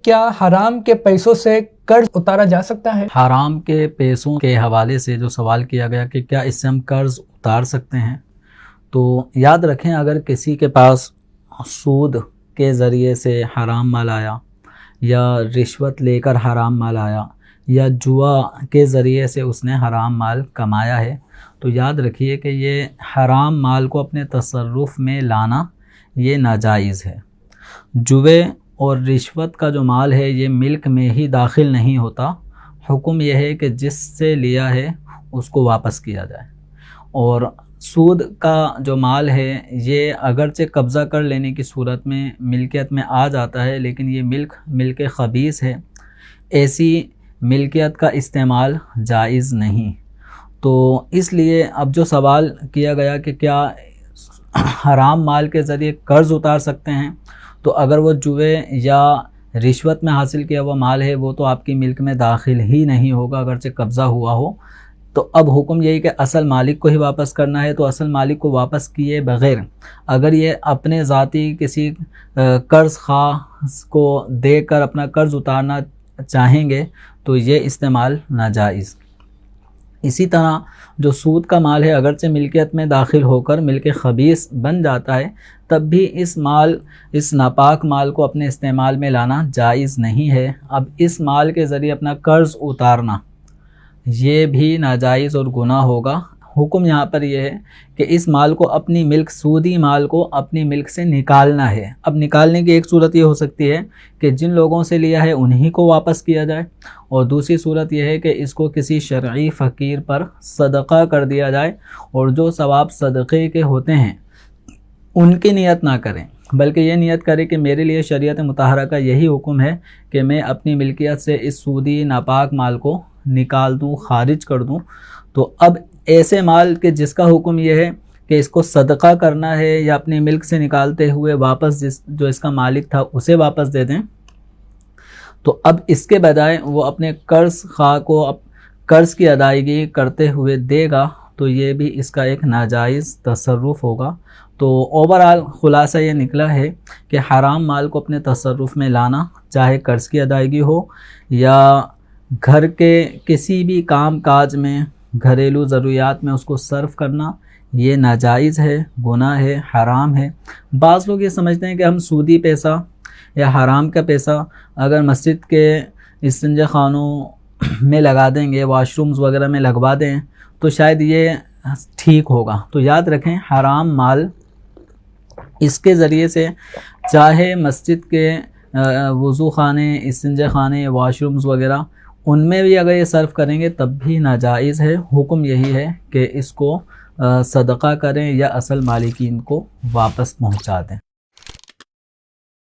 کیا حرام کے پیسوں سے قرض اتارا جا سکتا ہے؟ حرام کے پیسوں کے حوالے سے جو سوال کیا گیا کہ کیا اس سے ہم قرض اتار سکتے ہیں، تو یاد رکھیں اگر کسی کے پاس سود کے ذریعے سے حرام مال آیا یا رشوت لے کر حرام مال آیا یا جوا کے ذریعے سے اس نے حرام مال کمایا ہے، تو یاد رکھیے کہ یہ حرام مال کو اپنے تصرف میں لانا یہ ناجائز ہے۔ جوے اور رشوت کا جو مال ہے یہ ملک میں ہی داخل نہیں ہوتا، حکم یہ ہے کہ جس سے لیا ہے اس کو واپس کیا جائے۔ اور سود کا جو مال ہے یہ اگرچہ قبضہ کر لینے کی صورت میں ملکیت میں آ جاتا ہے، لیکن یہ ملک خبیث ہے، ایسی ملکیت کا استعمال جائز نہیں۔ تو اس لیے اب جو سوال کیا گیا کہ کیا حرام مال کے ذریعے قرض اتار سکتے ہیں، تو اگر وہ جوئے یا رشوت میں حاصل کیا ہوا مال ہے وہ تو آپ کی ملک میں داخل ہی نہیں ہوگا اگرچہ قبضہ ہوا ہو، تو اب حکم یہی کہ اصل مالک کو ہی واپس کرنا ہے۔ تو اصل مالک کو واپس کیے بغیر اگر یہ اپنے ذاتی کسی قرض خواہ کو دے کر اپنا قرض اتارنا چاہیں گے تو یہ استعمال ناجائز۔ اسی طرح جو سود کا مال ہے اگرچہ ملکیت میں داخل ہو کر ملک خبیث بن جاتا ہے، تب بھی اس ناپاک مال کو اپنے استعمال میں لانا جائز نہیں ہے۔ اب اس مال کے ذریعے اپنا قرض اتارنا یہ بھی ناجائز اور گناہ ہوگا۔ حکم یہاں پر یہ ہے کہ اس مال کو اپنی ملک، سودی مال کو اپنی ملک سے نکالنا ہے۔ اب نکالنے کی ایک صورت یہ ہو سکتی ہے کہ جن لوگوں سے لیا ہے انہی کو واپس کیا جائے، اور دوسری صورت یہ ہے کہ اس کو کسی شرعی فقیر پر صدقہ کر دیا جائے، اور جو ثواب صدقے کے ہوتے ہیں ان کی نیت نہ کریں بلکہ یہ نیت کرے کہ میرے لیے شریعت مطہرہ کا یہی حکم ہے کہ میں اپنی ملکیت سے اس سودی ناپاک مال کو نکال دوں، خارج کر دوں۔ تو اب ایسے مال کے جس کا حکم یہ ہے کہ اس کو صدقہ کرنا ہے یا اپنی ملک سے نکالتے ہوئے واپس جو اس کا مالک تھا اسے واپس دے دیں، تو اب اس کے بجائے وہ اپنے قرض خواہ کو قرض کی ادائیگی کرتے ہوئے دے گا، تو یہ بھی اس کا ایک ناجائز تصرف ہوگا۔ تو اوورآل خلاصہ یہ نکلا ہے کہ حرام مال کو اپنے تصرف میں لانا، چاہے قرض کی ادائیگی ہو یا گھر کے کسی بھی کام کاج میں، گھریلو ضروریات میں اس کو صرف کرنا، یہ ناجائز ہے، گناہ ہے، حرام ہے۔ بعض لوگ یہ سمجھتے ہیں کہ ہم سودی پیسہ یا حرام کا پیسہ اگر مسجد کے استنجا خانوں میں لگا دیں گے، واش رومز وغیرہ میں لگوا دیں تو شاید یہ ٹھیک ہوگا۔ تو یاد رکھیں حرام مال اس کے ذریعے سے چاہے مسجد کے وضو خانے، استنجا خانے، واش رومز وغیرہ ان میں بھی اگر یہ صرف کریں گے تب بھی ناجائز ہے۔ حکم یہی ہے کہ اس کو صدقہ کریں یا اصل مالکین کو واپس پہنچا دیں۔